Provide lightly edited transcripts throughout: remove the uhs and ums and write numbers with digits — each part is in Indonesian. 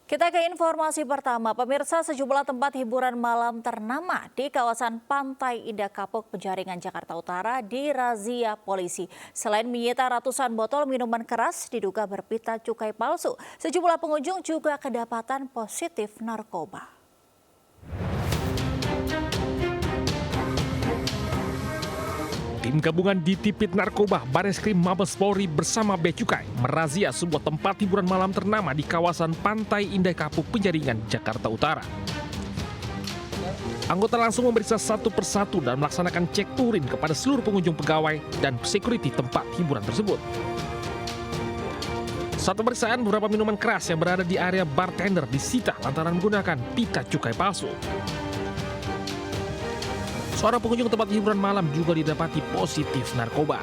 Kita ke informasi pertama, pemirsa, sejumlah tempat hiburan malam ternama di kawasan Pantai Indah Kapuk, Penjaringan, Jakarta Utara dirazia polisi. Selain menyita ratusan botol minuman keras diduga berpita cukai palsu, sejumlah pengunjung juga kedapatan positif narkoba. Tim gabungan di Tipit Narkoba Bareskrim Mabes Polri bersama Bea Cukai merazia sebuah tempat hiburan malam ternama di kawasan Pantai Indah Kapuk, Penjaringan, Jakarta Utara. Anggota langsung memeriksa satu persatu dan melaksanakan cek urin kepada seluruh pengunjung, pegawai dan security tempat hiburan tersebut. Saat pemeriksaan, beberapa minuman keras yang berada di area bartender disita lantaran menggunakan pita cukai palsu. Seorang pengunjung tempat hiburan malam juga didapati positif narkoba.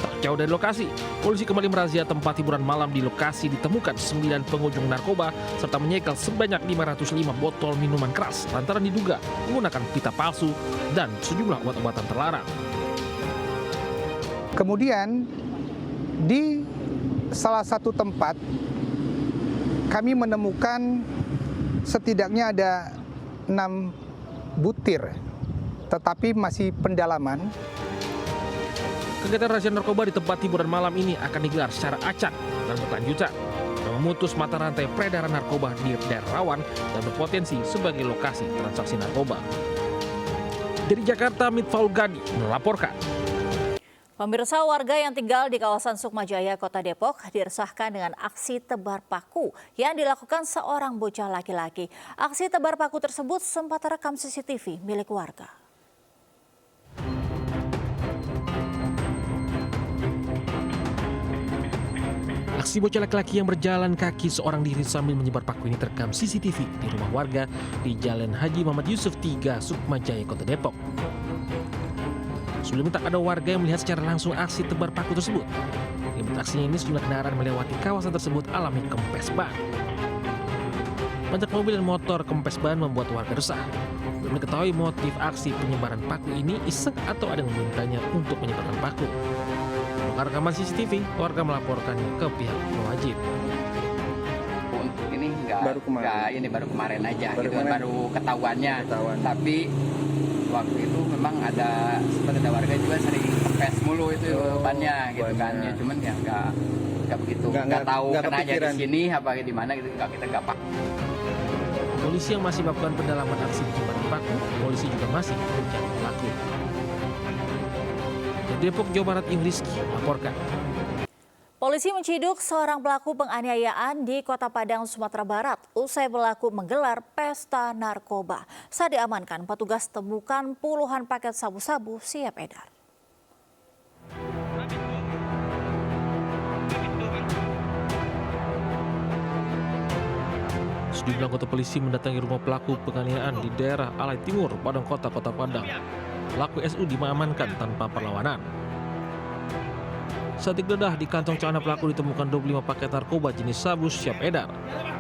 Tak jauh dari lokasi, polisi kembali merazia tempat hiburan malam. Di lokasi ditemukan 9 pengunjung narkoba serta menyegel sebanyak 505 botol minuman keras lantaran diduga menggunakan pita palsu dan sejumlah obat-obatan terlarang. Kemudian di salah satu tempat kami menemukan setidaknya ada 6 butir, tetapi masih pendalaman. Kegiatan razia narkoba di tempat hiburan malam ini akan digelar secara acak dan berkelanjutan untuk memutus mata rantai peredaran narkoba di daerah rawan dan berpotensi sebagai lokasi transaksi narkoba. Dari Jakarta, Mitfaul Gadi melaporkan. Pemirsa, warga yang tinggal di kawasan Sukmajaya, Kota Depok diresahkan dengan aksi tebar paku yang dilakukan seorang bocah laki-laki. Aksi tebar paku tersebut sempat terekam CCTV milik warga. Aksi bocah laki-laki yang berjalan kaki seorang diri sambil menyebar paku ini terekam CCTV di rumah warga di Jalan Haji Muhammad Yusuf 3, Sukmajaya, Kota Depok. Sebelumnya tak ada warga yang melihat secara langsung aksi tebar paku tersebut. Akibat aksinya ini sejumlah kendaraan melewati kawasan tersebut alami kempes ban. Banyak mobil dan motor kempes ban membuat warga resah. Belum diketahui motif aksi penyebaran paku ini iseng atau ada yang memintanya untuk menyebarkan paku. Untuk rekaman CCTV, warga melaporkannya ke pihak berwajib. Untuk ini baru kemarin aja, baru ketahuannya. Tapi waktu itu memang ada warga juga sering kempes mulu itu bannya gitu kan. Ya, cuman ya nggak begitu, nggak tahu kenanya di sini apa di mana gitu, kita nggak paham. Polisi yang masih melakukan pendalaman aksi penyebaran paku, polisi juga masih mencari pelaku. Dari Depok, Jawa Barat, Rizky melaporkan. Polisi menciduk seorang pelaku penganiayaan di Kota Padang, Sumatera Barat usai pelaku menggelar pesta narkoba. Saat diamankan, petugas temukan puluhan paket sabu-sabu siap edar. Sejumlah anggota polisi mendatangi rumah pelaku penganiayaan di daerah Alai Timur, Padang Kota Padang. Pelaku SU diamankan tanpa perlawanan. Saat digeledah di kantong celana pelaku ditemukan 25 paket narkoba jenis sabu siap edar.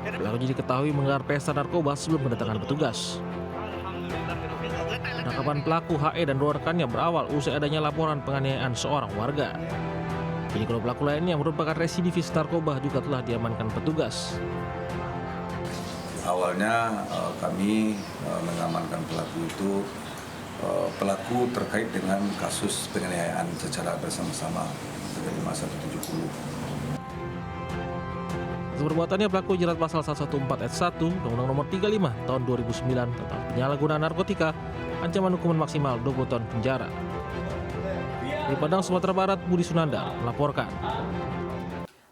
Pelaku jadi diketahui menggelar pesta narkoba sebelum kedatangan petugas. Penangkapan pelaku HE dan dua rekannya berawal usai adanya laporan penganiayaan seorang warga. Kini kedua pelaku lainnya yang merupakan residivis narkoba juga telah diamankan petugas. Awalnya kami mengamankan pelaku itu pelaku terkait dengan kasus penganiayaan secara bersama-sama dari masa 70. Perbuatannya pelaku jerat pasal 114 ayat 1 Undang-Undang Nomor 35 Tahun 2009 tentang penyalahgunaan narkotika, ancaman hukuman maksimal 20 tahun penjara. Di Padang, Sumatera Barat, Budi Sunandar melaporkan.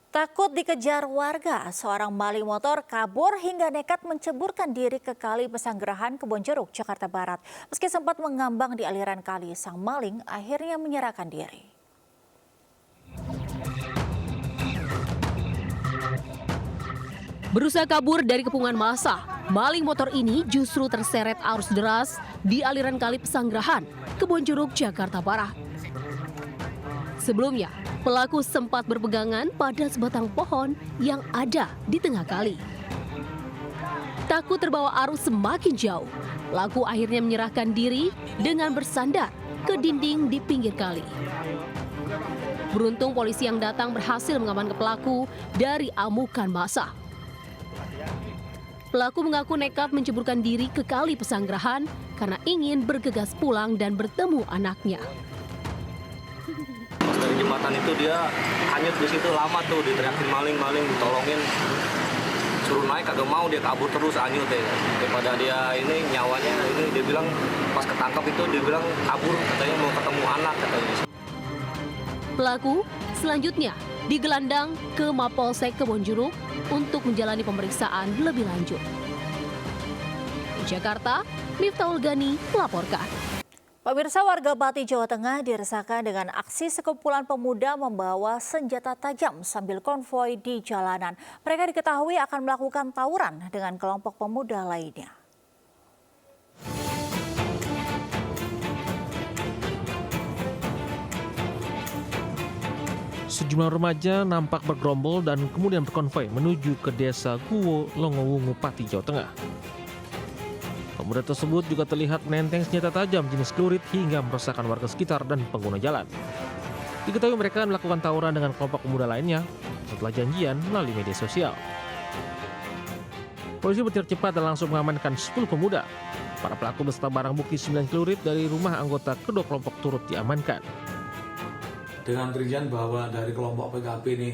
Takut dikejar warga, seorang maling motor kabur hingga nekat menceburkan diri ke Kali Pesanggerahan, Kebonjeruk, Jakarta Barat. Meski sempat mengambang di aliran kali, sang maling akhirnya menyerahkan diri. Berusaha kabur dari kepungan massa, maling motor ini justru terseret arus deras di aliran Kali Pesanggerahan, Kebonjeruk, Jakarta Barat. Sebelumnya, pelaku sempat berpegangan pada sebatang pohon yang ada di tengah kali. Takut terbawa arus semakin jauh, pelaku akhirnya menyerahkan diri dengan bersandar ke dinding di pinggir kali. Beruntung polisi yang datang berhasil mengamankan pelaku dari amukan massa. Pelaku mengaku nekat menceburkan diri ke kali Pesanggerahan karena ingin bergegas pulang dan bertemu anaknya. Pas dari jembatan itu dia hanyut di situ, lama tuh diteriakin maling, ditolongin. Suruh naik kagak mau, dia kabur terus hanyut ya. Daripada dia ini nyawanya ini, dia bilang pas ketangkap itu dia bilang kabur, katanya mau ketemu anak katanya. Pelaku selanjutnya digelandang ke Mapolsek Kebonjeruk untuk menjalani pemeriksaan lebih lanjut. Di Jakarta, Miftahul Gani melaporkan. Pemirsa, warga Pati, Jawa Tengah diresahkan dengan aksi sekumpulan pemuda membawa senjata tajam sambil konvoi di jalanan. Mereka diketahui akan melakukan tawuran dengan kelompok pemuda lainnya. Sejumlah remaja nampak bergerombol dan kemudian berkonvoi menuju ke desa Guwo, Longowungu, Pati, Jawa Tengah. Pemuda tersebut juga terlihat menenteng senjata tajam jenis celurit hingga meresahkan warga sekitar dan pengguna jalan. Diketahui mereka melakukan tawuran dengan kelompok pemuda lainnya setelah janjian melalui media sosial. Polisi bertindak cepat dan langsung mengamankan 10 pemuda. Para pelaku beserta barang bukti 9 celurit dari rumah anggota kedua kelompok turut diamankan. Dengan perincian bahwa dari kelompok PKB ini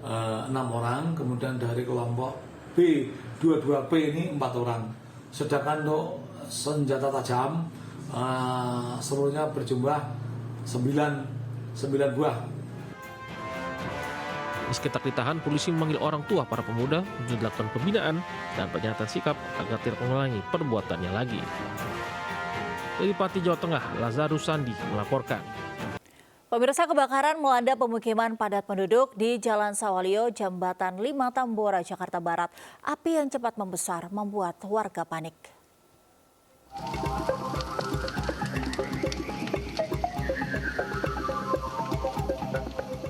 6 orang, kemudian dari kelompok B22P ini 4 orang. Sedangkan untuk senjata tajam seluruhnya berjumlah 9 buah. Meski tak ditahan, polisi memanggil orang tua para pemuda untuk dilakukan pembinaan dan pernyataan sikap agar tidak mengulangi perbuatannya lagi. Dari Pati, Jawa Tengah, Lazarus Sandi melaporkan. Pemirsa, kebakaran melanda pemukiman padat penduduk di Jalan Sawalio, Jembatan 5 Tambora, Jakarta Barat. Api yang cepat membesar membuat warga panik.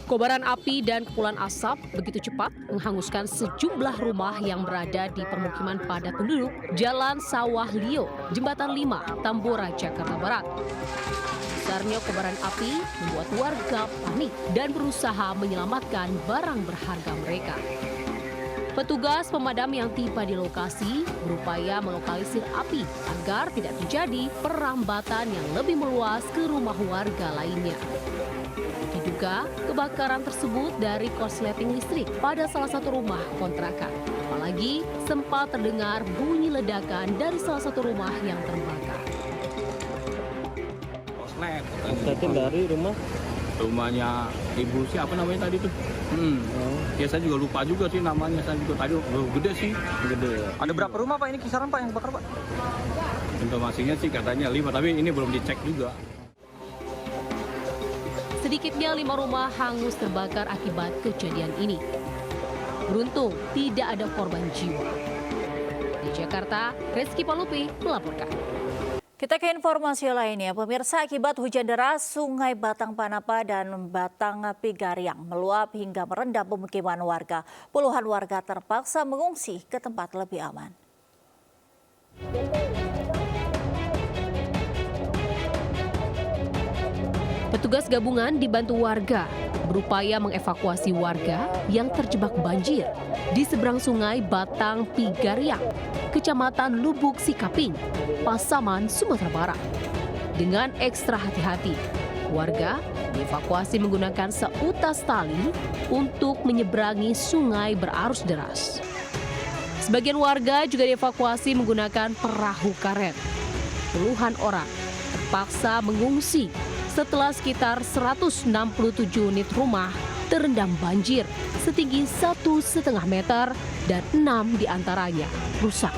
Kobaran api dan kepulan asap begitu cepat menghanguskan sejumlah rumah yang berada di permukiman padat penduduk Jalan Sawalio, Jembatan 5 Tambora, Jakarta Barat. Besarnya kobaran api membuat warga panik dan berusaha menyelamatkan barang berharga mereka. Petugas pemadam yang tiba di lokasi berupaya melokalisir api agar tidak terjadi perambatan yang lebih meluas ke rumah warga lainnya. Diduga kebakaran tersebut dari korsleting listrik pada salah satu rumah kontrakan. Apalagi sempat terdengar bunyi ledakan dari salah satu rumah yang terbakar. Tadi dari rumahnya ibu siapa namanya tadi tuh? Ya saya juga lupa juga sih namanya, saya juga tadi gede sih. Gede. Ada berapa rumah Pak ini kisaran Pak yang bakar Pak? Informasinya sih katanya 5, tapi ini belum dicek juga. Sedikitnya 5 rumah hangus terbakar akibat kejadian ini. Beruntung tidak ada korban jiwa. Di Jakarta, Reski Palupi melaporkan. Kita ke informasi lainnya. Pemirsa, akibat hujan deras, Sungai Batang Panapa dan Batang Pigaryang meluap hingga merendam pemukiman warga. Puluhan warga terpaksa mengungsi ke tempat lebih aman. Petugas gabungan dibantu warga berupaya mengevakuasi warga yang terjebak banjir di seberang Sungai Batang Pigaryang, Kecamatan Lubuk Sikaping, Pasaman, Sumatera Barat. Dengan ekstra hati-hati, warga dievakuasi menggunakan seutas tali untuk menyeberangi sungai berarus deras. Sebagian warga juga dievakuasi menggunakan perahu karet. Puluhan orang terpaksa mengungsi setelah sekitar 167 unit rumah terendam banjir setinggi 1,5 meter dan 6 diantaranya rusak.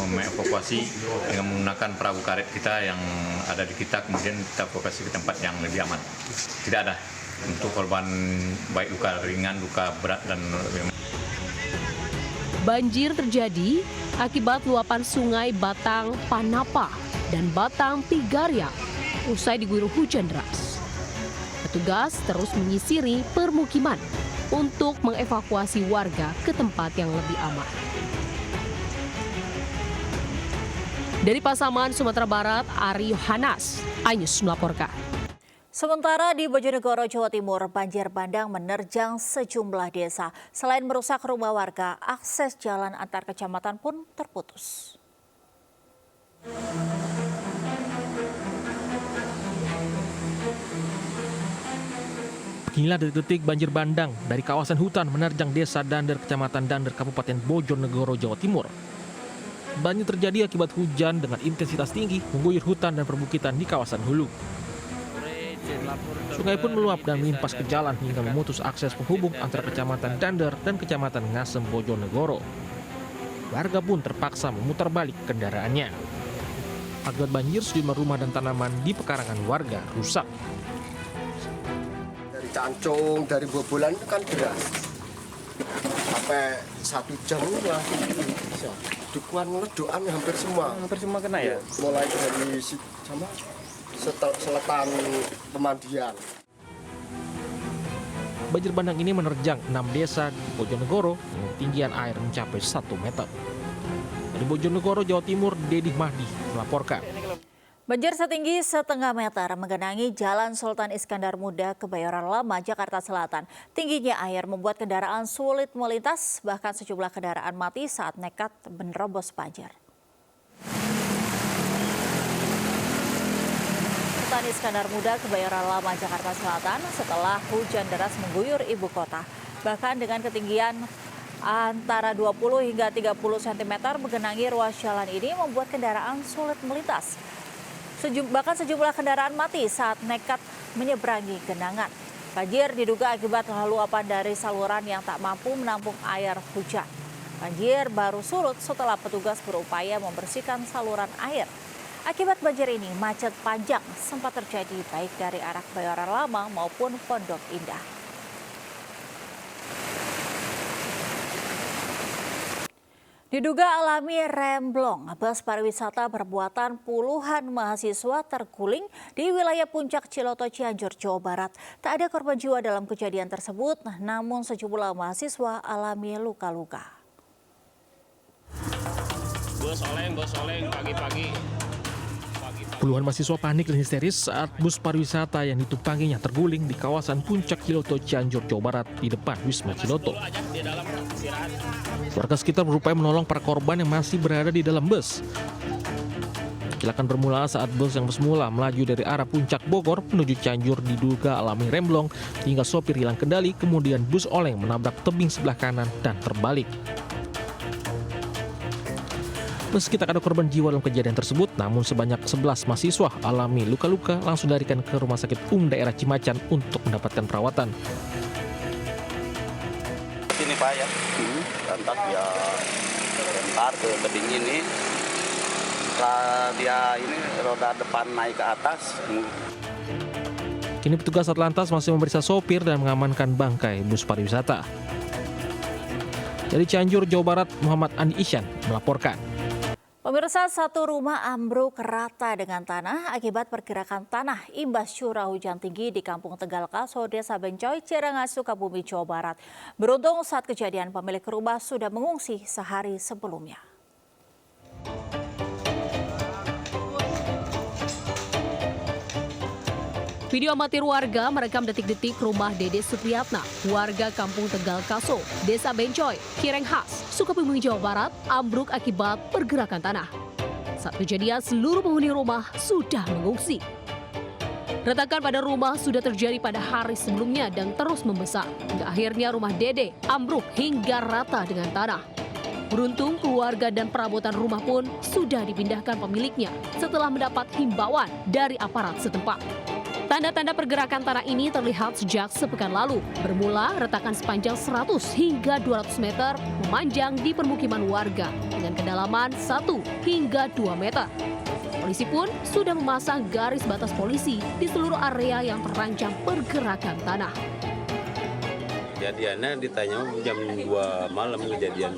Mengevakuasi dengan menggunakan perahu karet kita yang ada di kita, kemudian kita evakuasi ke tempat yang lebih aman. Tidak ada untuk korban baik luka ringan, luka berat dan Banjir terjadi akibat luapan Sungai Batang Panapa dan Batang Pigaryang usai diguyur hujan deras. Petugas terus menyisiri permukiman untuk mengevakuasi warga ke tempat yang lebih aman. Dari Pasaman, Sumatera Barat, Ari Yohanas, iNews melaporkan. Sementara di Bojonegoro, Jawa Timur, banjir bandang menerjang sejumlah desa. Selain merusak rumah warga, akses jalan antar kecamatan pun terputus. Inilah detik-detik banjir bandang dari kawasan hutan menerjang desa Dander, Kecamatan Dander, Kabupaten Bojonegoro, Jawa Timur. Banjir terjadi akibat hujan dengan intensitas tinggi mengguyur hutan dan perbukitan di kawasan hulu. Sungai pun meluap dan melimpas ke jalan hingga memutus akses penghubung antara Kecamatan Dander dan Kecamatan Ngasem, Bojonegoro. Warga pun terpaksa memutar balik kendaraannya. Akibat banjir, sejumlah rumah dan tanaman di pekarangan warga rusak. Dari Cancung, dari Bobolan itu kan deras. Sampai 1 jam langsung bisa. Dukuhan ledokan hampir semua. Hampir semua kena ya? Mulai dari selatan Pemandian. Banjir bandang ini menerjang 6 desa di Bojonegoro dengan ketinggian air mencapai 1 meter. Dari Bojonegoro, Jawa Timur, Deddy Mahdi melaporkan. Banjir setinggi 1,5 meter menggenangi Jalan Sultan Iskandar Muda, Kebayoran Lama, Jakarta Selatan. Tingginya air membuat kendaraan sulit melintas, bahkan sejumlah kendaraan mati saat nekat menerobos banjir. Sultan Iskandar Muda, Kebayoran Lama, Jakarta Selatan setelah hujan deras mengguyur ibu kota. Bahkan dengan ketinggian antara 20 hingga 30 cm menggenangi ruas jalan ini membuat kendaraan sulit melintas. Bahkan sejumlah kendaraan mati saat nekat menyeberangi genangan. Banjir diduga akibat luapan dari saluran yang tak mampu menampung air hujan. Banjir baru surut setelah petugas berupaya membersihkan saluran air. Akibat banjir ini, macet panjang sempat terjadi baik dari arah Kebayoran Lama maupun Pondok Indah. Diduga alami remblong, bus pariwisata bermuatan puluhan mahasiswa terguling di wilayah Puncak Ciloto, Cianjur, Jawa Barat. Tak ada korban jiwa dalam kejadian tersebut, namun sejumlah mahasiswa alami luka-luka. Bos oleng pagi-pagi. Puluhan mahasiswa panik dan histeris saat bus pariwisata yang ditumpanginya terguling di kawasan Puncak Ciloto, Cianjur, Jawa Barat di depan Wisma Ciloto. Warga sekitar berupaya menolong para korban yang masih berada di dalam bus. Kecelakaan bermula saat bus yang semula melaju dari arah Puncak Bogor menuju Cianjur diduga alami remblong hingga sopir hilang kendali, kemudian bus oleng menabrak tebing sebelah kanan dan terbalik. Meski tak ada korban jiwa dalam kejadian tersebut, namun sebanyak 11 mahasiswa alami luka-luka langsung dilarikan ke Rumah Sakit Daerah Cimacan untuk mendapatkan perawatan. Sini Pak ya, lantas dia bentar ke tebing ini, setelah dia ini roda depan naik ke atas. Kini petugas Atlantas masih memeriksa sopir dan mengamankan bangkai bus pariwisata. Dari Cianjur, Jawa Barat, Muhammad Andi Isyan melaporkan. Pemirsa, satu rumah ambruk rata dengan tanah akibat pergerakan tanah imbas curah hujan tinggi di Kampung Tegal Kaso, Desa Bencoy, Cirengas, Sukabumi, Jawa Barat. Beruntung saat kejadian pemilik rumah sudah mengungsi sehari sebelumnya. Video amatir warga merekam detik-detik rumah Dede Supriyatna, warga Kampung Tegal Kaso, Desa Bencoy, Cirengas, Sukabumi, Jawa Barat, ambruk akibat pergerakan tanah. Saat kejadian, seluruh penghuni rumah sudah mengungsi. Retakan pada rumah sudah terjadi pada hari sebelumnya dan terus membesar. Hingga akhirnya rumah Dede ambruk hingga rata dengan tanah. Beruntung keluarga dan perabotan rumah pun sudah dipindahkan pemiliknya setelah mendapat himbauan dari aparat setempat. Tanda-tanda pergerakan tanah ini terlihat sejak sepekan lalu. Bermula retakan sepanjang 100 hingga 200 meter memanjang di permukiman warga dengan kedalaman 1 hingga 2 meter. Polisi pun sudah memasang garis batas polisi di seluruh area yang terancam pergerakan tanah. Kejadiannya ditanya jam 2 malam kejadian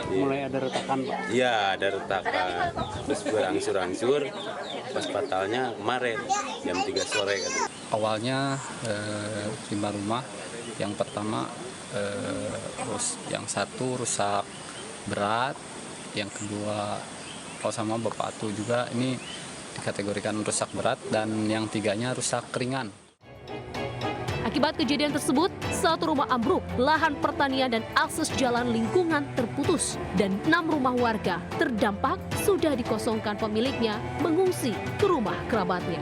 mulai ada retakan Pak? Iya ada retakan, terus berangsur-angsur, pas fatalnya kemarin jam 3 sore. Awalnya 5 rumah, yang pertama yang satu rusak berat, yang kedua sama Bapak Atu juga ini dikategorikan rusak berat dan yang 3-nya rusak ringan. Akibat kejadian tersebut, 1 rumah ambruk, lahan pertanian dan akses jalan lingkungan terputus, dan 6 rumah warga terdampak sudah dikosongkan pemiliknya mengungsi ke rumah kerabatnya.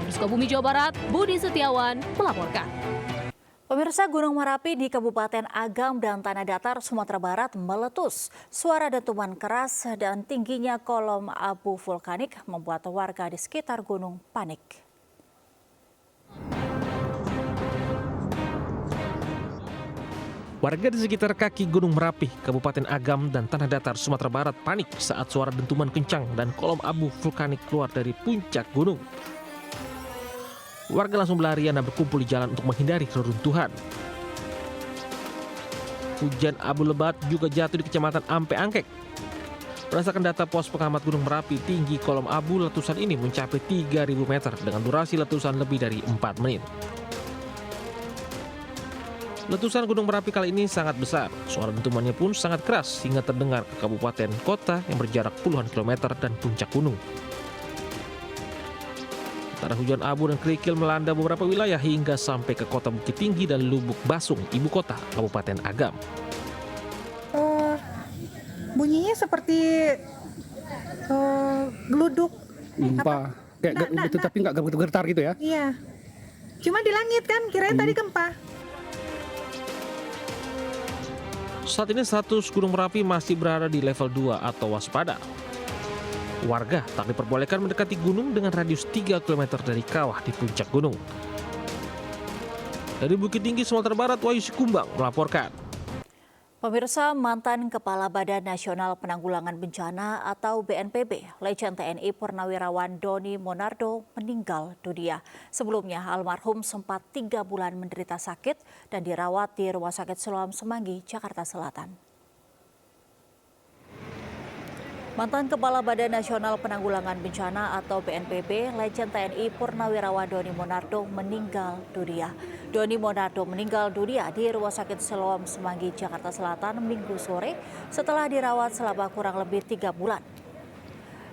Sukabumi, Jawa Barat, Budi Setiawan melaporkan. Pemirsa, Gunung Merapi di Kabupaten Agam dan Tanah Datar, Sumatera Barat meletus. Suara dentuman keras dan tingginya kolom abu vulkanik membuat warga di sekitar gunung panik. Warga di sekitar kaki Gunung Merapi, Kabupaten Agam dan Tanah Datar, Sumatera Barat panik saat suara dentuman kencang dan kolom abu vulkanik keluar dari puncak gunung. Warga langsung berlarian dan berkumpul di jalan untuk menghindari reruntuhan. Hujan abu lebat juga jatuh di Kecamatan Ampe Angkek. Berdasarkan data pos pengamat Gunung Merapi, tinggi kolom abu letusan ini mencapai 3.000 meter dengan durasi letusan lebih dari 4 menit. Letusan Gunung Merapi kali ini sangat besar. Suara dentumannya pun sangat keras hingga terdengar ke kabupaten kota yang berjarak puluhan kilometer dan puncak gunung. Antara hujan abu dan kerikil melanda beberapa wilayah hingga sampai ke kota Bukit Tinggi dan Lubuk Basung, ibu kota Kabupaten Agam. Bunyinya seperti geluduk. Gempa, tapi nggak getar gitu ya? Iya, cuma di langit kan, kirain tadi gempa. Saat ini status Gunung Merapi masih berada di level 2 atau waspada. Warga tak diperbolehkan mendekati gunung dengan radius 3 km dari kawah di puncak gunung. Dari Bukit Tinggi, Sumatera Barat, Wahyu Sikumbang melaporkan. Pemirsa, mantan Kepala Badan Nasional Penanggulangan Bencana atau BNPB, Letjen TNI Purnawirawan Doni Monardo meninggal dunia. Sebelumnya, almarhum sempat 3 bulan menderita sakit dan dirawat di Rumah Sakit Siloam Semanggi, Jakarta Selatan. Mantan Kepala Badan Nasional Penanggulangan Bencana atau BNPB, Letjen TNI Purnawirawan Doni Monardo meninggal dunia. Doni Monardo meninggal dunia di Rumah Sakit Siloam Semanggi, Jakarta Selatan Minggu sore setelah dirawat selama kurang lebih 3 bulan.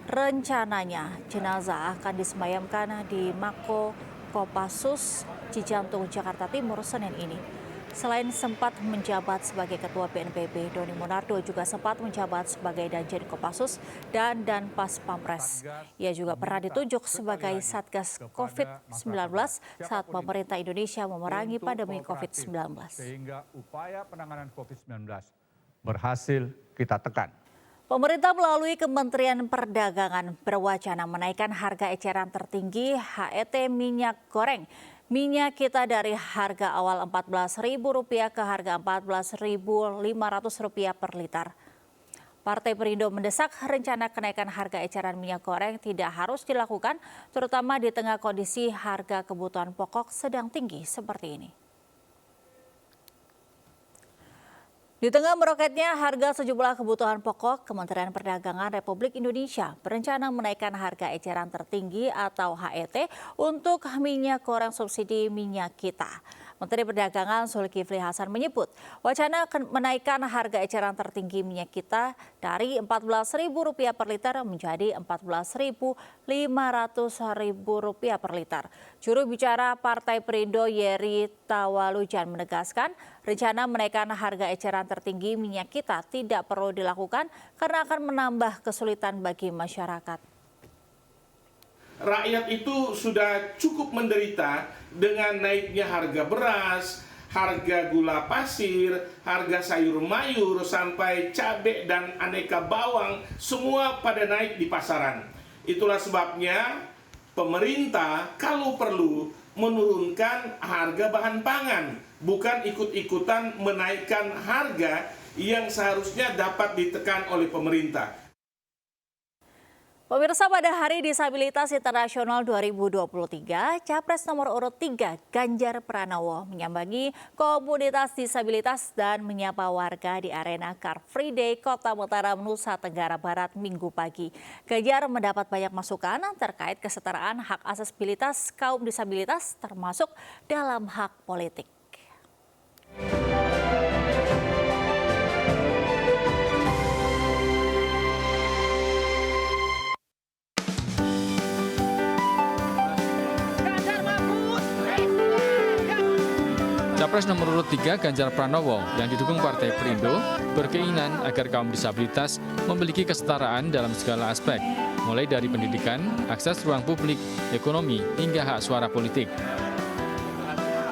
Rencananya jenazah akan disemayamkan di Mako Kopassus Cijantung, Jakarta Timur Senin ini. Selain sempat menjabat sebagai Ketua BNPB, Doni Monardo juga sempat menjabat sebagai Danjen Kopassus dan Danpas Pampres. Ia juga pernah ditunjuk sebagai Satgas COVID-19 saat pemerintah Indonesia memerangi pandemi COVID-19. Sehingga upaya penanganan COVID-19 berhasil kita tekan. Pemerintah melalui Kementerian Perdagangan berwacana menaikkan harga eceran tertinggi HET minyak goreng. Minyak kita dari harga awal Rp14.000 ke harga Rp14.500 per liter. Partai Perindo mendesak rencana kenaikan harga eceran minyak goreng tidak harus dilakukan, terutama di tengah kondisi harga kebutuhan pokok sedang tinggi seperti ini. Di tengah meroketnya harga sejumlah kebutuhan pokok, Kementerian Perdagangan Republik Indonesia berencana menaikkan harga eceran tertinggi atau HET untuk minyak goreng subsidi minyak kita. Menteri Perdagangan Zulkifli Hasan menyebut wacana menaikkan harga eceran tertinggi minyak kita dari Rp14.000 per liter menjadi Rp14.500 per liter. Juru bicara Partai Perindo Yeri Tawalujan menegaskan rencana menaikkan harga eceran tertinggi minyak kita tidak perlu dilakukan karena akan menambah kesulitan bagi masyarakat. Rakyat itu sudah cukup menderita dengan naiknya harga beras, harga gula pasir, harga sayur mayur, sampai cabai dan aneka bawang, semua pada naik di pasaran. Itulah sebabnya pemerintah kalau perlu menurunkan harga bahan pangan, bukan ikut-ikutan menaikkan harga yang seharusnya dapat ditekan oleh pemerintah. Pemirsa, pada Hari Disabilitas Internasional 2023, Capres nomor urut 3 Ganjar Pranowo menyambangi komunitas disabilitas dan menyapa warga di arena Car Free Day Kota Mataram, Nusa Tenggara Barat Minggu pagi. Ganjar mendapat banyak masukan terkait kesetaraan hak aksesibilitas kaum disabilitas termasuk dalam hak politik. Cawapres nomor urut 3 Ganjar Pranowo yang didukung Partai Perindo berkeinginan agar kaum disabilitas memiliki kesetaraan dalam segala aspek, mulai dari pendidikan, akses ruang publik, ekonomi, hingga hak suara politik.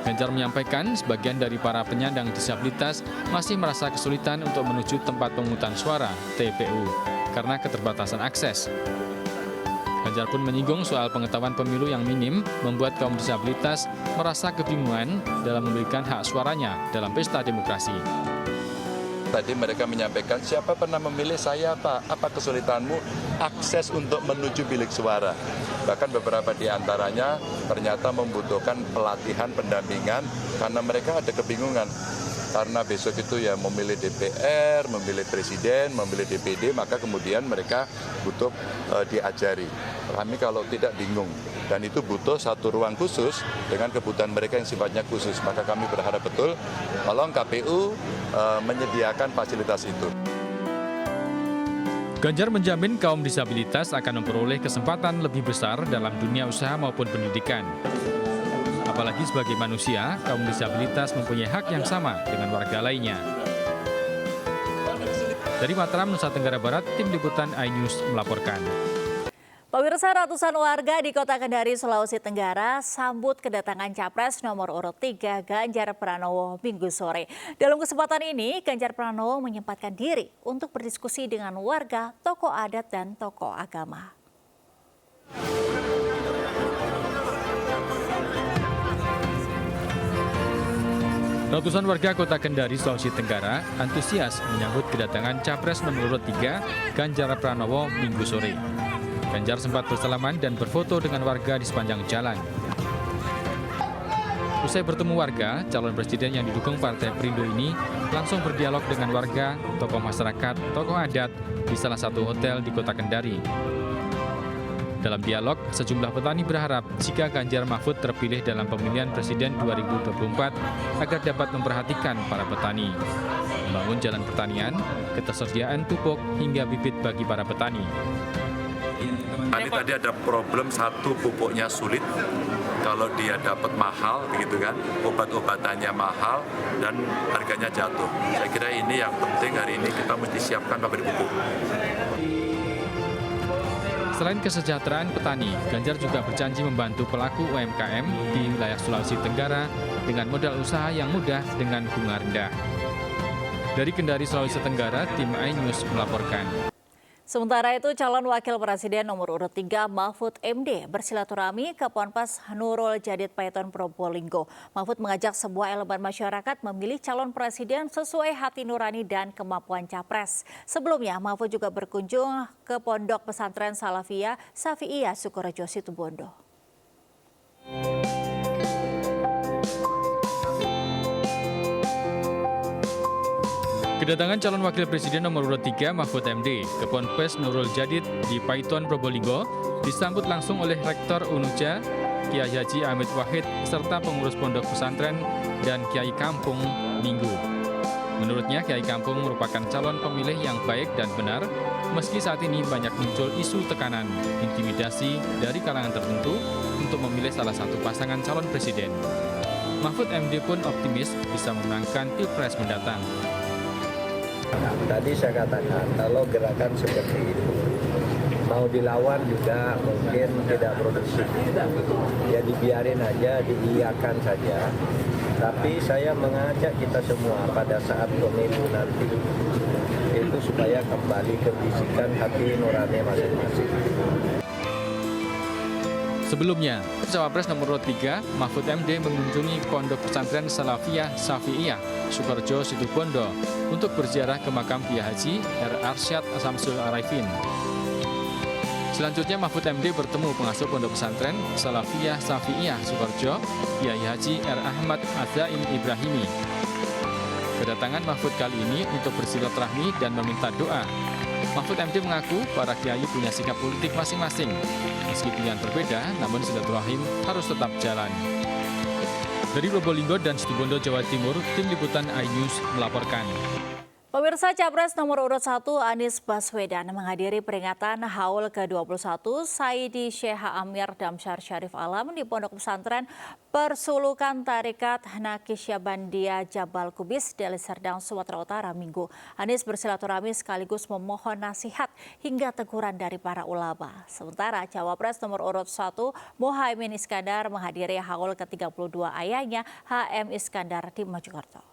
Ganjar menyampaikan sebagian dari para penyandang disabilitas masih merasa kesulitan untuk menuju tempat pemungutan suara (TPU) karena keterbatasan akses. Ganjar pun menyinggung soal pengetahuan pemilu yang minim membuat kaum disabilitas merasa kebingungan dalam memberikan hak suaranya dalam pesta demokrasi. Tadi mereka menyampaikan, siapa pernah memilih saya, Pak? Apa kesulitanmu? Akses untuk menuju bilik suara. Bahkan beberapa di antaranya ternyata membutuhkan pelatihan pendampingan karena mereka ada kebingungan. Karena besok itu ya memilih DPR, memilih presiden, memilih DPD, maka kemudian mereka butuh diajari. Kami kalau tidak bingung, dan itu butuh satu ruang khusus dengan kebutuhan mereka yang sifatnya khusus. Maka kami berharap betul, tolong KPU menyediakan fasilitas itu. Ganjar menjamin kaum disabilitas akan memperoleh kesempatan lebih besar dalam dunia usaha maupun pendidikan. Apalagi sebagai manusia, kaum disabilitas mempunyai hak yang sama dengan warga lainnya. Dari Mataram, Nusa Tenggara Barat, Tim Liputan iNews melaporkan. Pemirsa, ratusan warga di Kota Kendari, Sulawesi Tenggara sambut kedatangan Capres nomor urut 3 Ganjar Pranowo Minggu sore. Dalam kesempatan ini, Ganjar Pranowo menyempatkan diri untuk berdiskusi dengan warga, tokoh adat, dan tokoh agama. Ratusan warga Kota Kendari, Sulawesi Tenggara antusias menyambut kedatangan Capres nomor urut 3 Ganjar Pranowo Minggu sore. Ganjar sempat bersalaman dan berfoto dengan warga di sepanjang jalan. Usai bertemu warga, calon presiden yang didukung Partai Perindo ini langsung berdialog dengan warga, tokoh masyarakat, tokoh adat di salah satu hotel di Kota Kendari. Dalam dialog, sejumlah petani berharap jika Ganjar Mahfud terpilih dalam pemilihan presiden 2024 agar dapat memperhatikan para petani, membangun jalan pertanian, ketersediaan pupuk hingga bibit bagi para petani. Tadi ada problem satu, pupuknya sulit, kalau dia dapat mahal, begitu kan, obat-obatannya mahal dan harganya jatuh. Saya kira ini yang penting hari ini kita mesti siapkan pabrik pupuk. Selain kesejahteraan petani, Ganjar juga berjanji membantu pelaku UMKM di wilayah Sulawesi Tenggara dengan modal usaha yang mudah dengan bunga rendah. Dari Kendari, Sulawesi Tenggara, Tim iNews melaporkan. Sementara itu, calon wakil presiden nomor urut 3 Mahfud MD bersilaturahmi ke Ponpes Nurul Jadid Paiton Probolinggo. Mahfud mengajak sebuah elemen masyarakat memilih calon presiden sesuai hati nurani dan kemampuan capres. Sebelumnya, Mahfud juga berkunjung ke Pondok Pesantren Salafiyah Safi'iyah Sukorejo Situbondo. Kedatangan calon wakil presiden nomor urut 3 Mahfud MD ke Ponpes Nurul Jadid di Paiton Probolinggo disambut langsung oleh Rektor Unuja, Kiai Haji Ahmed Wahid, serta pengurus pondok pesantren dan Kiai Kampung Minggu. Menurutnya, Kiai Kampung merupakan calon pemilih yang baik dan benar, meski saat ini banyak muncul isu tekanan, intimidasi dari kalangan tertentu untuk memilih salah satu pasangan calon presiden. Mahfud MD pun optimis bisa memenangkan Pilpres mendatang. Tadi saya katakan kalau gerakan seperti itu mau dilawan juga mungkin tidak produktif. Ya dibiarin aja, diiyakan saja. Tapi saya mengajak kita semua pada saat pemilu nanti itu supaya kembali ke bisikan hati nurani masing-masing. Sebelumnya, Cawapres nomor urut 3 Mahfud MD mengunjungi Pondok Pesantren Salafiyah Safi'iyah Sukorejo Situbondo untuk berziarah ke makam Kiai Haji R. Arsyad Samsul Arifin. Selanjutnya, Mahfud MD bertemu pengasuh Pondok Pesantren Salafiyah Safi'iyah Sukorejo, Kiai Haji R. Ahmad Adzaim Ibrahimi. Kedatangan Mahfud kali ini untuk bersilaturahmi dan meminta doa. Mahfud MD mengaku para kiai punya sikap politik masing-masing. Meski pilihan berbeda, namun silaturahim harus tetap jalan. Dari Probolinggo dan Situbondo, Jawa Timur, Tim Liputan iNews melaporkan. Pemirsa, Capres nomor urut 1 Anies Baswedan menghadiri peringatan Haul ke-21 Saidi Syekh Amir Damsyar Syarif Alam di Pondok Pesantren Persulukan Tarekat Naqsyabandiyah Jabal Kubis, Deli Serdang, Sumatera Utara, Minggu. Anies bersilaturahmi sekaligus memohon nasihat hingga teguran dari para ulama. Sementara Cawapres nomor urut 1 Muhaimin Iskandar menghadiri Haul ke-32 ayahnya HM Iskandar di Mojokerto.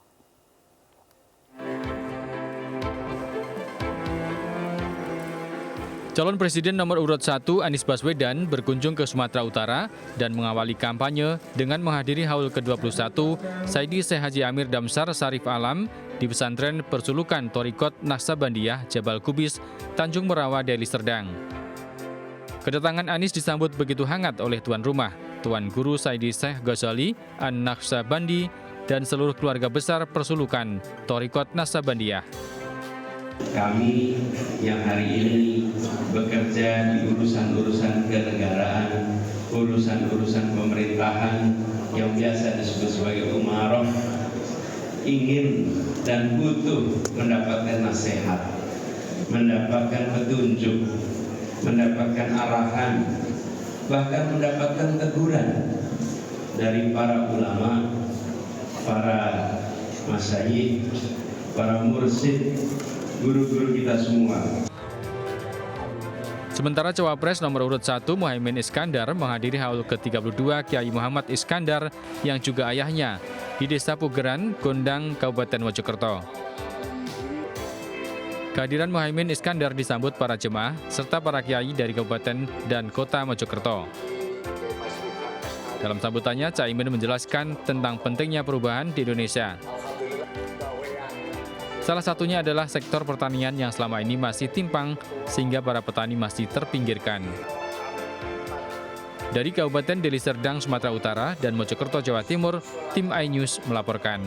Calon Presiden nomor urut 1 Anies Baswedan berkunjung ke Sumatera Utara dan mengawali kampanye dengan menghadiri Haul ke-21 Saidi Syekh Haji Amir Damsyar Syarif Alam di pesantren Persulukan Thariqat Naqsyabandiyah Jabal Kubis, Tanjung Merawa, Deli Serdang. Kedatangan Anies disambut begitu hangat oleh tuan rumah, Tuan Guru Saidi Syekh Ghazali An-Naqsyabandi dan seluruh keluarga besar Persulukan Thariqat Naqsyabandiyah. Kami yang hari ini bekerja di urusan-urusan kenegaraan, urusan-urusan pemerintahan yang biasa disebut sebagai umarah, ingin dan butuh mendapatkan nasihat, mendapatkan petunjuk, mendapatkan arahan, bahkan mendapatkan teguran dari para ulama, para masyayikh, para mursyid, guru-guru kita semua. Sementara Cawapres nomor urut 1 Muhaimin Iskandar menghadiri Haul ke-32 Kiai Muhammad Iskandar yang juga ayahnya di Desa Pugeran, Gondang, Kabupaten Mojokerto. Kehadiran Muhaimin Iskandar disambut para jemaah serta para kiai dari Kabupaten dan Kota Mojokerto. Dalam sambutannya, Caimin menjelaskan tentang pentingnya perubahan di Indonesia. Salah satunya adalah sektor pertanian yang selama ini masih timpang sehingga para petani masih terpinggirkan. Dari Kabupaten Deli Serdang, Sumatera Utara dan Mojokerto, Jawa Timur, tim iNews melaporkan.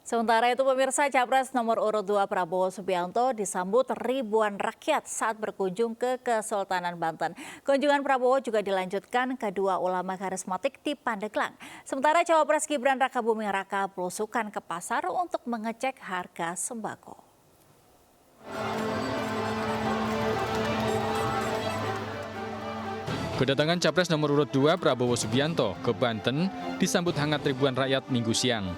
Sementara itu, pemirsa, Capres nomor urut 2 Prabowo Subianto disambut ribuan rakyat saat berkunjung ke Kesultanan Banten. Kunjungan Prabowo juga dilanjutkan kedua ulama karismatik di Pandeglang. Sementara Cawapres Gibran Rakabuming Raka belusukan ke pasar untuk mengecek harga sembako. Kedatangan Capres nomor urut 2 Prabowo Subianto ke Banten disambut hangat ribuan rakyat Minggu siang.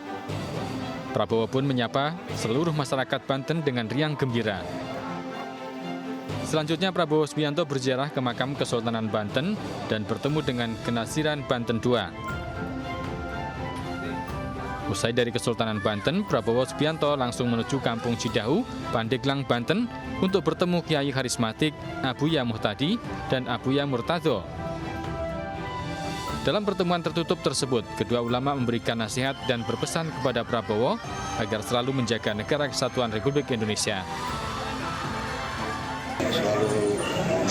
Prabowo pun menyapa seluruh masyarakat Banten dengan riang gembira. Selanjutnya Prabowo Subianto berziarah ke makam Kesultanan Banten dan bertemu dengan Kenasiran Banten II. Usai dari Kesultanan Banten, Prabowo Subianto langsung menuju Kampung Cidahu, Pandeglang, Banten untuk bertemu Kiai karismatik Abuya Muhtadi dan Abuya Murtado. Dalam pertemuan tertutup tersebut, kedua ulama memberikan nasihat dan berpesan kepada Prabowo agar selalu menjaga negara kesatuan Republik Indonesia. Selalu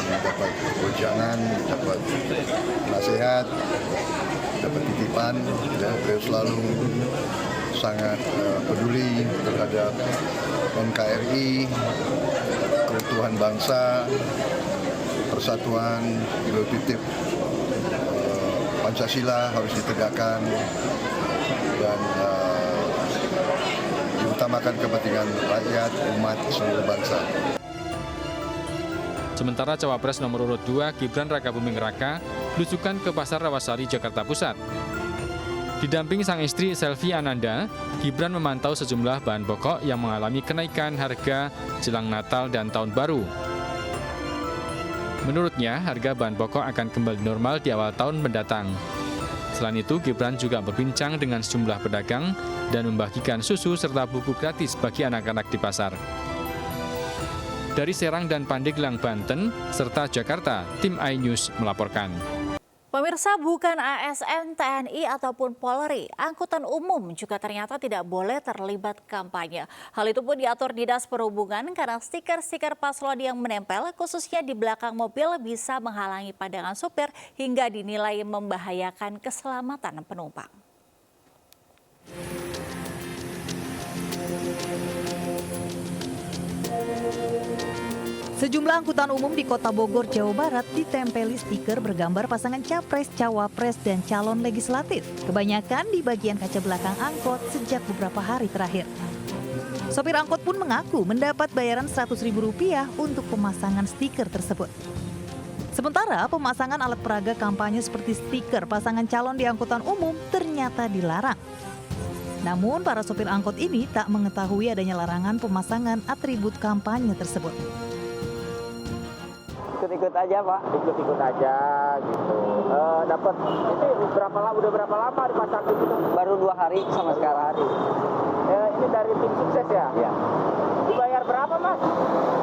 dapat ujangan, dapat nasihat, dapat titipan, dan beliau selalu sangat peduli terhadap NKRI, keutuhan bangsa, persatuan, beliau titip Pancasila harus ditegakkan dan diutamakan kepentingan rakyat, umat, seluruh bangsa. Sementara Cawapres nomor urut 2 Gibran Rakabuming Raka belusukan ke Pasar Rawasari, Jakarta Pusat. Didampingi sang istri Selvi Ananda, Gibran memantau sejumlah bahan pokok yang mengalami kenaikan harga jelang Natal dan Tahun Baru. Menurutnya, harga bahan pokok akan kembali normal di awal tahun mendatang. Selain itu, Gibran juga berbincang dengan sejumlah pedagang dan membagikan susu serta buku gratis bagi anak-anak di pasar. Dari Serang dan Pandeglang, Banten, serta Jakarta, tim iNews melaporkan. Pemirsa, bukan ASN, TNI ataupun Polri, angkutan umum juga ternyata tidak boleh terlibat kampanye. Hal itu pun diatur Dinas Perhubungan karena stiker-stiker paslon yang menempel khususnya di belakang mobil bisa menghalangi pandangan supir hingga dinilai membahayakan keselamatan penumpang. Sejumlah angkutan umum di Kota Bogor, Jawa Barat ditempeli stiker bergambar pasangan Capres, Cawapres, dan calon legislatif. Kebanyakan di bagian kaca belakang angkot sejak beberapa hari terakhir. Sopir angkot pun mengaku mendapat bayaran Rp100.000 untuk pemasangan stiker tersebut. Sementara pemasangan alat peraga kampanye seperti stiker pasangan calon di angkutan umum ternyata dilarang. Namun para sopir angkot ini tak mengetahui adanya larangan pemasangan atribut kampanye tersebut. Ikut-ikut aja Pak, ikut-ikut aja gitu. Dapat itu udah berapa lama dipasang gitu? Baru 2 hari sama sekarang. Ini dari tim sukses ya? Iya. Dibayar berapa Mas?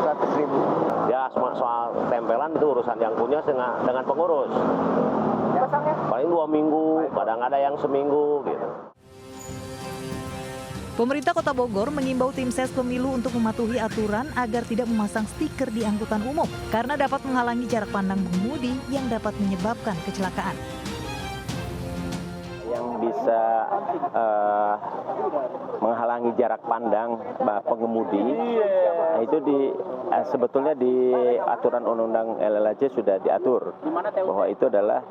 100.000. Ya soal tempelan itu urusan yang punya dengan pengurus. Pasangnya? Paling 2 minggu, kadang ada yang seminggu gitu. Pemerintah Kota Bogor mengimbau tim ses pemilu untuk mematuhi aturan agar tidak memasang stiker di angkutan umum karena dapat menghalangi jarak pandang pengemudi yang dapat menyebabkan kecelakaan. Yang bisa menghalangi jarak pandang pengemudi itu sebetulnya di aturan undang-undang LLAJ sudah diatur bahwa itu adalah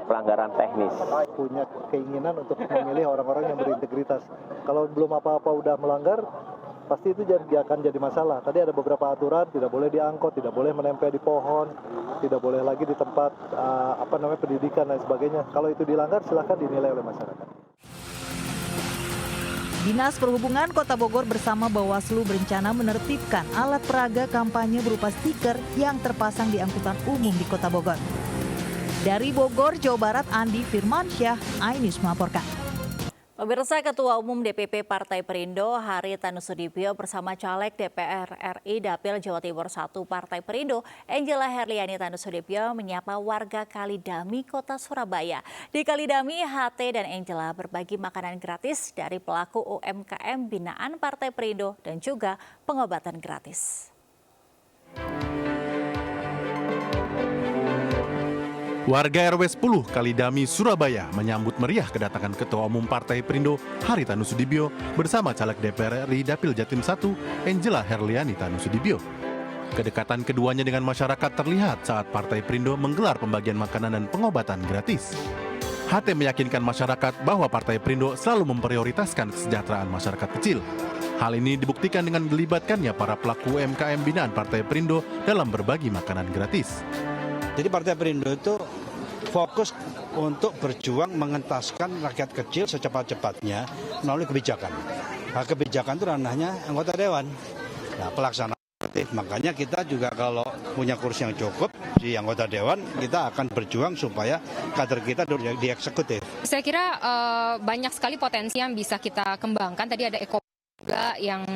pelanggaran teknis. Punya keinginan untuk memilih orang-orang yang berintegritas. Kalau belum apa-apa udah melanggar, pasti itu akan jadi masalah. Tadi ada beberapa aturan, tidak boleh diangkut, tidak boleh menempel di pohon, tidak boleh lagi di tempat pendidikan dan sebagainya. Kalau itu dilanggar, silakan dinilai oleh masyarakat. Dinas Perhubungan Kota Bogor bersama Bawaslu berencana menertibkan alat peraga kampanye berupa stiker yang terpasang di angkutan umum di Kota Bogor. Dari Bogor, Jawa Barat, Andi Firmansyah, iNews melaporkan. Pemirsa, Ketua Umum DPP Partai Perindo Haritanu Sudibyo bersama Caleg DPR RI Dapil Jawa Timur 1 Partai Perindo Angela Herliani Tanusudibyo menyapa warga Kalidami, Kota Surabaya. Di Kalidami, HT dan Angela berbagi makanan gratis dari pelaku UMKM binaan Partai Perindo dan juga pengobatan gratis. Warga RW 10 Kalidami, Surabaya menyambut meriah kedatangan Ketua Umum Partai Perindo Haritanu Sudibyo bersama Caleg DPR RI Dapil Jatim 1 Angela Herliani Tanusudibyo. Kedekatan keduanya dengan masyarakat terlihat saat Partai Perindo menggelar pembagian makanan dan pengobatan gratis. HT meyakinkan masyarakat bahwa Partai Perindo selalu memprioritaskan kesejahteraan masyarakat kecil. Hal ini dibuktikan dengan dilibatkannya para pelaku UMKM binaan Partai Perindo dalam berbagi makanan gratis. Jadi Partai Perindo itu fokus untuk berjuang mengentaskan rakyat kecil secepat-cepatnya melalui kebijakan. Nah, kebijakan itu ranahnya anggota dewan. Nah, pelaksana aktif. Makanya kita juga kalau punya kursi yang cukup di anggota dewan, kita akan berjuang supaya kader kita di eksekutif. Saya kira banyak sekali potensi yang bisa kita kembangkan. Tadi ada juga yang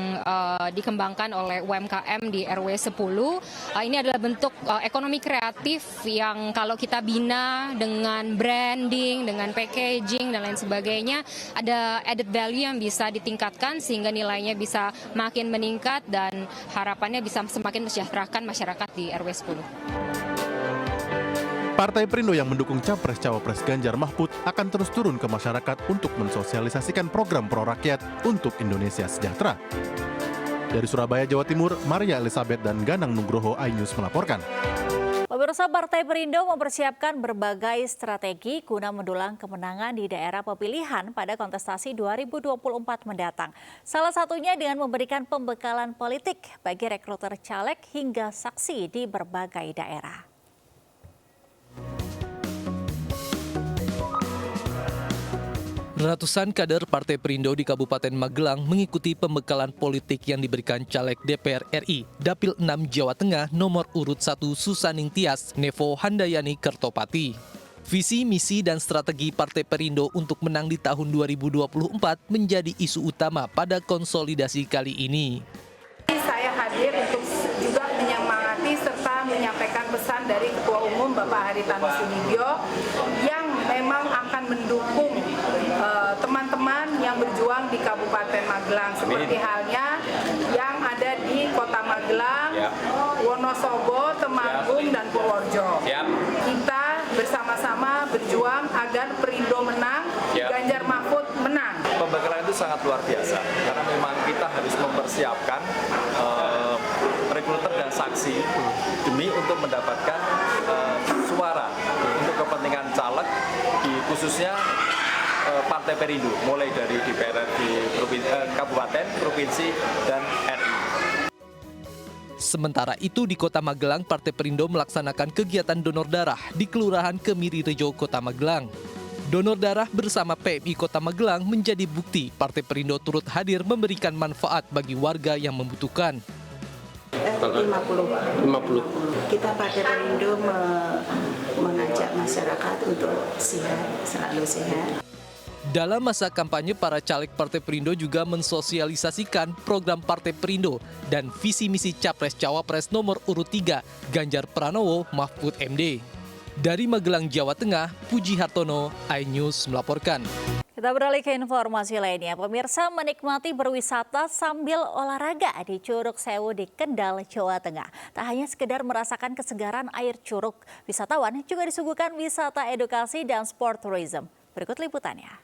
dikembangkan oleh UMKM di RW 10. Ini adalah bentuk ekonomi kreatif yang kalau kita bina dengan branding, dengan packaging dan lain sebagainya, ada added value yang bisa ditingkatkan sehingga nilainya bisa makin meningkat dan harapannya bisa semakin mensejahterakan masyarakat di RW 10. Partai Perindo yang mendukung Capres-Cawapres Ganjar Mahfud akan terus turun ke masyarakat untuk mensosialisasikan program pro-rakyat untuk Indonesia sejahtera. Dari Surabaya, Jawa Timur, Maria Elizabeth dan Ganang Nugroho, iNews melaporkan. Pemirsa, Partai Perindo mempersiapkan berbagai strategi guna mendulang kemenangan di daerah pemilihan pada kontestasi 2024 mendatang. Salah satunya dengan memberikan pembekalan politik bagi rekruter caleg hingga saksi di berbagai daerah. Ratusan kader Partai Perindo di Kabupaten Magelang mengikuti pembekalan politik yang diberikan caleg DPR RI Dapil 6 Jawa Tengah nomor urut 1 Susaning Tias Nevo Handayani Kertopati. Visi, misi, dan strategi Partai Perindo untuk menang di tahun 2024 menjadi isu utama pada konsolidasi kali ini. Saya hadir untuk juga menyemangati serta menyampaikan pesan dari Ketua Umum Bapak Haritanu Sudibyo yang memang akan mendukung teman-teman yang berjuang di Kabupaten Magelang seperti halnya yang ada di Kota Magelang, Wonosobo, Temanggung, dan Purworejo. Kita bersama-sama berjuang agar Perindo menang, Ganjar Mahfud menang. Pembekalan itu sangat luar biasa karena memang kita harus mempersiapkan rekruter dan saksi demi untuk mendapatkan suara untuk kepentingan caleg di khususnya Partai Partai Perindo, mulai dari DPR di kabupaten, provinsi, dan RI. Sementara itu di Kota Magelang, Partai Perindo melaksanakan kegiatan donor darah di Kelurahan Kemiri Rejo, Kota Magelang. Donor darah bersama PMI Kota Magelang menjadi bukti Partai Perindo turut hadir memberikan manfaat bagi warga yang membutuhkan. 50. Kita Partai Perindo mengajak masyarakat untuk sehat, selalu sehat. Dalam masa kampanye, para caleg Partai Perindo juga mensosialisasikan program Partai Perindo dan visi misi Capres-Cawapres nomor urut 3 Ganjar Pranowo Mahfud MD. Dari Magelang, Jawa Tengah, Puji Hartono, iNews melaporkan. Kita beralih ke informasi lainnya. Pemirsa menikmati berwisata sambil olahraga di Curug Sewu di Kendal, Jawa Tengah. Tak hanya sekedar merasakan kesegaran air curug, wisatawan juga disuguhkan wisata edukasi dan sport tourism. Berikut liputannya.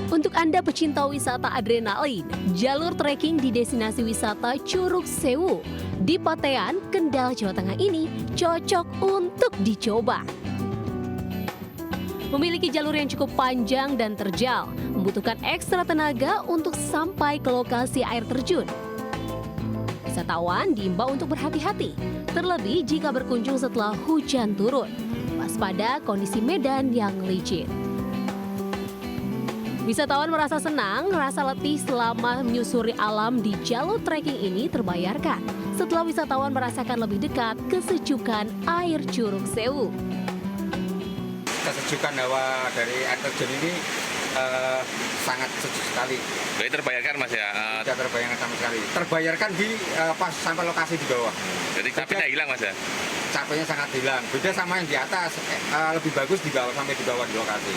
Untuk Anda pecinta wisata adrenalin, jalur trekking di destinasi wisata Curug Sewu di Patean, Kendal, Jawa Tengah ini cocok untuk dicoba. Memiliki jalur yang cukup panjang dan terjal, membutuhkan ekstra tenaga untuk sampai ke lokasi air terjun. Wisatawan diimbau untuk berhati-hati, terlebih jika berkunjung setelah hujan turun, waspada kondisi medan yang licin. Wisatawan merasa senang, rasa letih selama menyusuri alam di jalur trekking ini terbayarkan setelah wisatawan merasakan lebih dekat kesejukan air Curug Sewu. Kesejukan hawa dari air terjun ini sangat sejuk sekali. Jadi terbayarkan Mas ya? Tidak terbayarkan sama sekali. Terbayarkan di pas sampai lokasi di bawah. Jadi capeknya hilang Mas ya? Capeknya sangat hilang. Beda sama yang di atas, lebih bagus di bawah sampai di bawah di lokasi.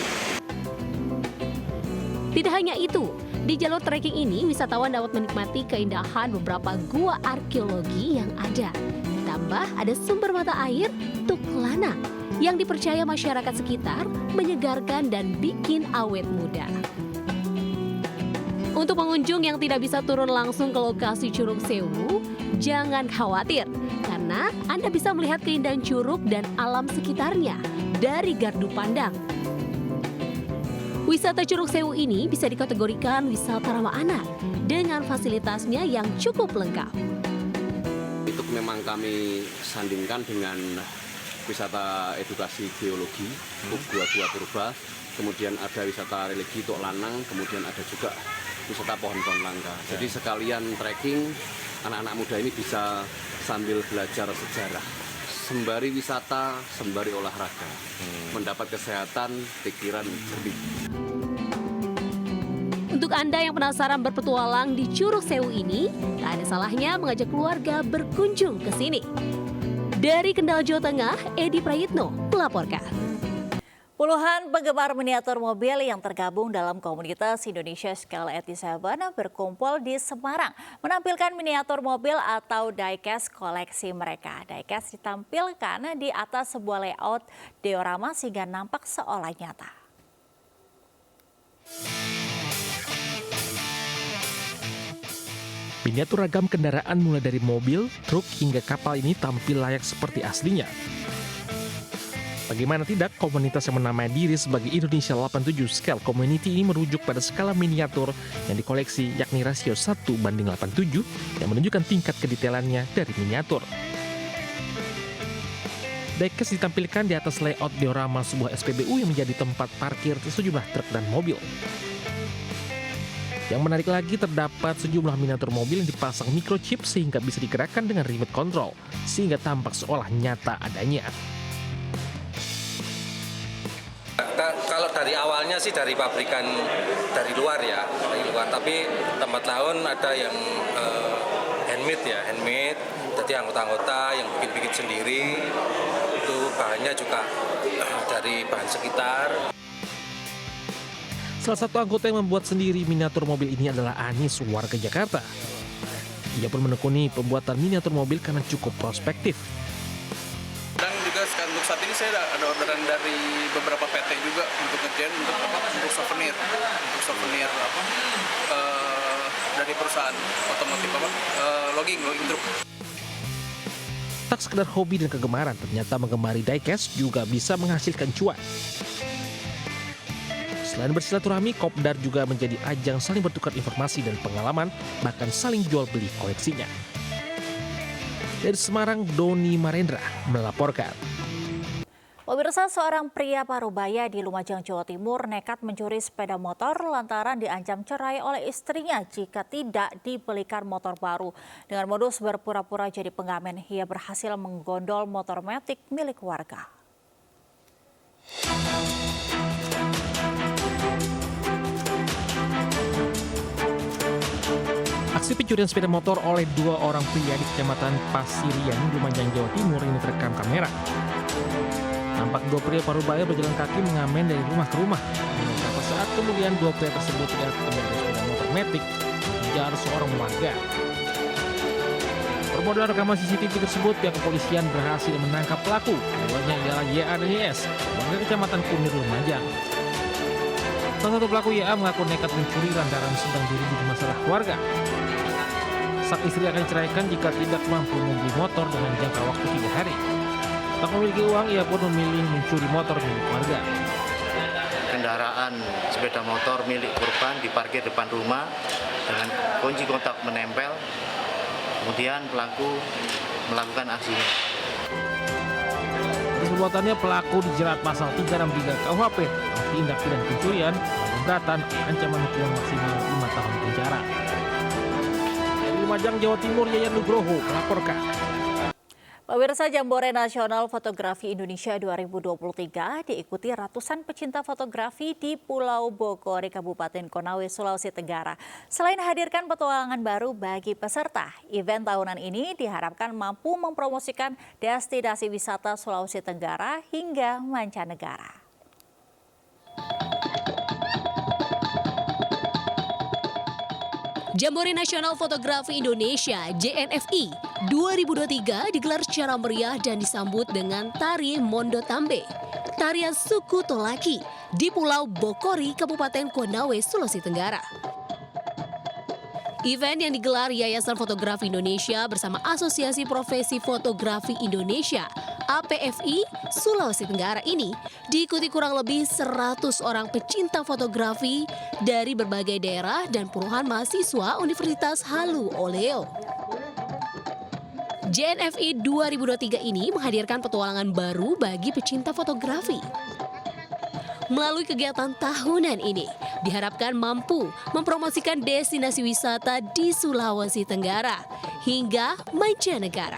Tidak hanya itu, di jalur trekking ini wisatawan dapat menikmati keindahan beberapa gua arkeologi yang ada. Ditambah ada sumber mata air Tuk Lanang yang dipercaya masyarakat sekitar menyegarkan dan bikin awet muda. Untuk pengunjung yang tidak bisa turun langsung ke lokasi Curug Sewu, jangan khawatir karena Anda bisa melihat keindahan curug dan alam sekitarnya dari gardu pandang. Wisata Curug Sewu ini bisa dikategorikan wisata ramah anak dengan fasilitasnya yang cukup lengkap. Itu memang kami sandingkan dengan wisata edukasi geologi, gua-gua purba, kemudian ada wisata religi Tok Lanang, kemudian ada juga wisata pohon-pohon langka. Jadi sekalian trekking, anak-anak muda ini bisa sambil belajar sejarah. Sembari wisata, sembari olahraga, mendapat kesehatan, pikiran jernih. Untuk Anda yang penasaran berpetualang di Curug Sewu ini, tak ada salahnya mengajak keluarga berkunjung ke sini. Dari Kendal, Jawa Tengah, Edi Prayitno melaporkan. Puluhan penggemar miniatur mobil yang tergabung dalam komunitas Indonesia Scale 87 berkumpul di Semarang menampilkan miniatur mobil atau diecast koleksi mereka. Diecast ditampilkan di atas sebuah layout diorama sehingga nampak seolah nyata. Miniatur ragam kendaraan mulai dari mobil, truk hingga kapal ini tampil layak seperti aslinya. Bagaimana tidak, komunitas yang menamai diri sebagai Indonesia 87 Scale Community ini merujuk pada skala miniatur yang dikoleksi, yakni rasio 1:87 yang menunjukkan tingkat kedetailannya dari miniatur. Diecast ditampilkan di atas layout diorama sebuah SPBU yang menjadi tempat parkir sejumlah truk dan mobil. Yang menarik lagi, terdapat sejumlah miniatur mobil yang dipasang microchip sehingga bisa digerakkan dengan remote control, sehingga tampak seolah nyata adanya. Kalau dari awalnya sih dari pabrikan dari luar ya, tapi tempat lain ada yang handmade, jadi anggota-anggota yang bikin sendiri, itu bahannya juga dari bahan sekitar. Salah satu anggota yang membuat sendiri miniatur mobil ini adalah Anis, warga Jakarta. Ia pun menekuni pembuatan miniatur mobil karena cukup prospektif. Dan juga untuk saat ini saya ada orderan dari beberapa PT juga untuk ngerjain untuk souvenir dari perusahaan otomotif logging truk. Tak sekedar hobi dan kegemaran, ternyata menggemari diecast juga bisa menghasilkan cuan. Selain bersilaturahmi, Kopdar juga menjadi ajang saling bertukar informasi dan pengalaman, bahkan saling jual beli koleksinya. Dari Semarang, Doni Marendra melaporkan. Pemirsa, seorang pria Parubaya di Lumajang, Jawa Timur nekat mencuri sepeda motor lantaran diancam cerai oleh istrinya jika tidak dibelikan motor baru. Dengan modus berpura-pura jadi pengamen, ia berhasil menggondol motor matic milik warga. Aksi pencurian sepeda motor oleh dua orang pria di Kecamatan Pasirian, Lumajang, Jawa Timur ini terekam kamera. Nampak dua pria Parubaya berjalan kaki mengamen dari rumah ke rumah. Beberapa saat kemudian dua pria tersebut terlihat mengendarai sepeda motor matic mengejar seorang warga. Bermodal rekaman CCTV tersebut, pihak kepolisian berhasil menangkap pelaku. Keduanya ialah YA dan YS, warga Kecamatan Kunir, Lumajang. Salah satu pelaku YA mengaku nekat mencuri lantaran sedang diribut masalah keluarga. Sang istri akan diceraikan jika tidak mampu membeli motor dengan jangka waktu 3 hari. Tak memiliki uang, ia pun memilih mencuri motor milik warga. Kendaraan sepeda motor milik korban diparkir depan rumah dengan kunci kontak menempel. Kemudian pelaku melakukan aksinya. Atas perbuatannya, pelaku dijerat pasal 363 KUHP, tindak pidana pencurian, pemberatan, ancaman hukuman maksimal 5 tahun penjara. Dari Lumajang, Jawa Timur, Yayan Nugroho melaporkan. Pemirsa, Jambore Nasional Fotografi Indonesia 2023 diikuti ratusan pecinta fotografi di Pulau Bogor, Kabupaten Konawe, Sulawesi Tenggara. Selain hadirkan petualangan baru bagi peserta, event tahunan ini diharapkan mampu mempromosikan destinasi wisata Sulawesi Tenggara hingga mancanegara. Jambore Nasional Fotografi Indonesia JNFI 2023 digelar secara meriah dan disambut dengan tari Mondo Tambe, tarian suku Tolaki di Pulau Bokori, Kabupaten Konawe, Sulawesi Tenggara. Event yang digelar Yayasan Fotografi Indonesia bersama Asosiasi Profesi Fotografi Indonesia APFI Sulawesi Tenggara ini diikuti kurang lebih 100 orang pecinta fotografi dari berbagai daerah dan puluhan mahasiswa Universitas Halu Oleo. JNFI 2023 ini menghadirkan petualangan baru bagi pecinta fotografi. Melalui kegiatan tahunan ini, diharapkan mampu mempromosikan destinasi wisata di Sulawesi Tenggara hingga mancanegara.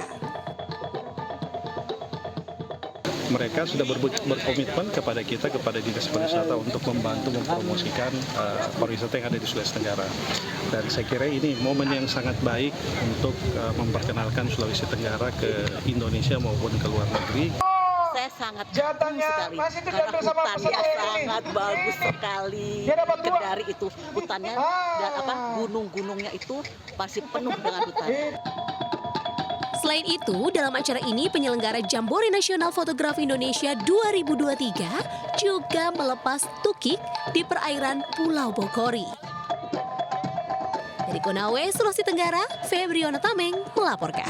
Mereka sudah berkomitmen kepada kita, kepada Dinas Pariwisata untuk membantu mempromosikan pariwisata yang ada di Sulawesi Tenggara. Dan saya kira ini momen yang sangat baik untuk memperkenalkan Sulawesi Tenggara ke Indonesia maupun ke luar negeri. Saya sangat senang sekali karena hutannya sangat bagus sekali. Kendari itu hutannya dan gunung-gunungnya itu pasti penuh dengan hutan. Selain itu, dalam acara ini penyelenggara Jambore Nasional Fotografi Indonesia 2023 juga melepas tukik di perairan Pulau Bokori. Dari Konawe, Sulawesi Tenggara, Febriona Tameng melaporkan.